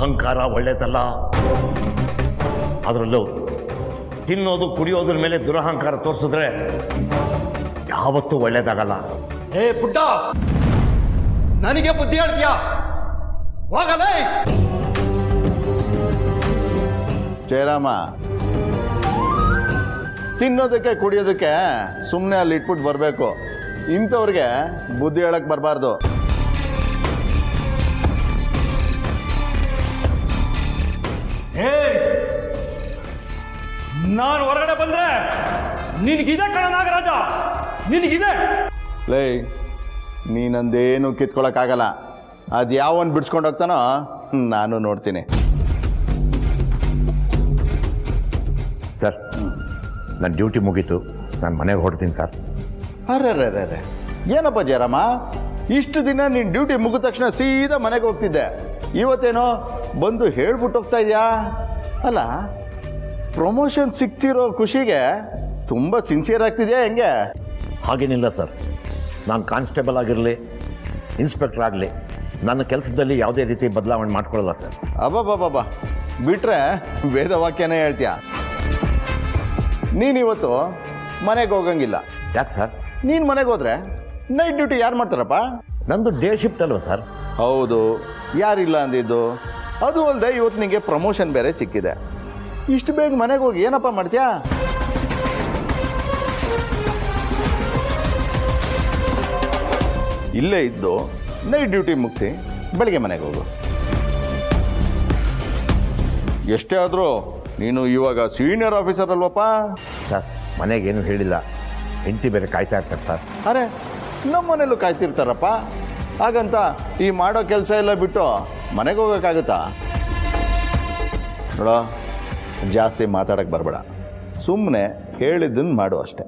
ಅಹಂಕಾರ ಒಳ್ಳೇದಲ್ಲ. ಅದರಲ್ಲೂ ತಿನ್ನೋದು ಕುಡಿಯೋದ್ರ ಮೇಲೆ ದುರಹಂಕಾರ ತೋರಿಸಿದ್ರೆ ಯಾವತ್ತೂ ಒಳ್ಳೇದಾಗಲ್ಲ. ಹೇ ಪುಟ್ಟ, ನನಗೆ ಬುದ್ಧಿ ಹೇಳ್ತೀಯಾ? ಹೋಗಲೇ. ಜಯರಾಮ, ತಿನ್ನೋದಕ್ಕೆ ಕುಡಿಯೋದಕ್ಕೆ ಸುಮ್ಮನೆ ಅಲ್ಲಿ ಇಟ್ಬಿಟ್ಟು ಬರಬೇಕು. ಇಂಥವ್ರಿಗೆ ಬುದ್ಧಿ ಹೇಳಕ್ ಬರಬಾರ್ದು. ನಾನು ಹೊರಗಡೆ ಬಂದ್ರೆ ನಿನಗಿದೆ ಕಣ ನಾಗರಾಜ, ನಿನಗಿದೆ. ಲೇ, ನೀನಂದೇನು ಕಿತ್ಕೊಳಕ್ಕಾಗಲ್ಲ. ಅದು ಯಾವನ್ ಬಿಡ್ಸ್ಕೊಂಡು ಹೋಗ್ತಾನೋ ನಾನು ನೋಡ್ತೀನಿ. ಸರ್, ನನ್ನ ಡ್ಯೂಟಿ ಮುಗೀತು, ನಾನು ಮನೆಗೆ ಹೊರಡ್ತೀನಿ ಸರ್. ಅರೆ ಏನಪ್ಪ ಜಯರಾಮ, ಇಷ್ಟು ದಿನ ನೀನು ಡ್ಯೂಟಿ ಮುಗಿದ ತಕ್ಷಣ ಸೀದಾ ಮನೆಗೆ ಹೋಗ್ತಿದ್ದೆ. ಇವತ್ತೇನೋ ಬಂದು ಹೇಳ್ಬಿಟ್ಟು ಹೋಗ್ತಾ ಇದೆಯಾ? ಅಲ್ಲ, ಪ್ರಮೋಷನ್ ಸಿಗ್ತಿರೋ ಖುಷಿಗೆ ತುಂಬ ಸಿನ್ಸಿಯರ್ ಆಗ್ತಿದ್ಯಾ ಹೆಂಗೆ? ಹಾಗೇನಿಲ್ಲ ಸರ್. ನಾನು ಕಾನ್ಸ್ಟೇಬಲ್ ಆಗಿರಲಿ, ಇನ್ಸ್ಪೆಕ್ಟರ್ ಆಗಲಿ, ನನ್ನ ಕೆಲಸದಲ್ಲಿ ಯಾವುದೇ ರೀತಿ ಬದಲಾವಣೆ ಮಾಡ್ಕೊಳ್ಳಲ್ಲ ಸರ್. ಅಬ್ಬಬ್ಬಬ್ಬ, ಬಿಟ್ರೆ ವೇದವಾಕ್ಯನೇ ಹೇಳ್ತೀಯ. ನೀನಿವತ್ತು ಮನೆಗೆ ಹೋಗಂಗಿಲ್ಲ. ಯಾಕೆ ಸರ್? ನೀನು ಮನೆಗೆ ಹೋದ್ರೆ ನೈಟ್ ಡ್ಯೂಟಿ ಯಾರು ಮಾಡ್ತಾರಪ್ಪ? ನಂದು ಡೇ ಶಿಫ್ಟ್ ಅಲ್ವ ಸರ್? ಹೌದು, ಯಾರಿಲ್ಲ ಅಂದಿದ್ದು. ಅದು ಅಲ್ಲದೆ ಇವತ್ತು ನಿಮಗೆ ಪ್ರಮೋಷನ್ ಬೇರೆ ಸಿಕ್ಕಿದೆ. ಇಷ್ಟು ಬೇಗ ಮನೆಗೆ ಹೋಗಿ ಏನಪ್ಪ ಮಾಡ್ತೀಯಾ? ಇಲ್ಲೇ ಇದ್ದು ನೈಟ್ ಡ್ಯೂಟಿ ಮುಗಿಸಿ ಬೆಳಗ್ಗೆ ಮನೆಗೆ ಹೋಗು. ಎಷ್ಟೇ ಆದರೂ ನೀನು ಇವಾಗ ಸೀನಿಯರ್ ಆಫೀಸರ್ ಅಲ್ವಪ್ಪ. ಸರ್, ಮನೆಗೇನು ಹೇಳಿಲ್ಲ, ಹೆಂಡತಿ ಬೇರೆ ಕಾಯ್ತಾ ಇರ್ತಾರೆ ಸರ್. ಅರೆ, ನಮ್ಮ ಮನೇಲೂ ಕಾಯ್ತಿರ್ತಾರಪ್ಪ. ಹಾಗಂತ ಈ ಮಾಡೋ ಕೆಲಸ ಎಲ್ಲ ಬಿಟ್ಟು ಮನೆಗೆ ಹೋಗೋಕ್ಕಾಗುತ್ತಾ? ನೋಡೋ, ಜಾಸ್ತಿ ಮಾತಾಡಕ್ಕೆ ಬರಬೇಡ. ಸುಮ್ಮನೆ ಹೇಳಿದ್ದನ್ನು ಮಾಡು ಅಷ್ಟೆ.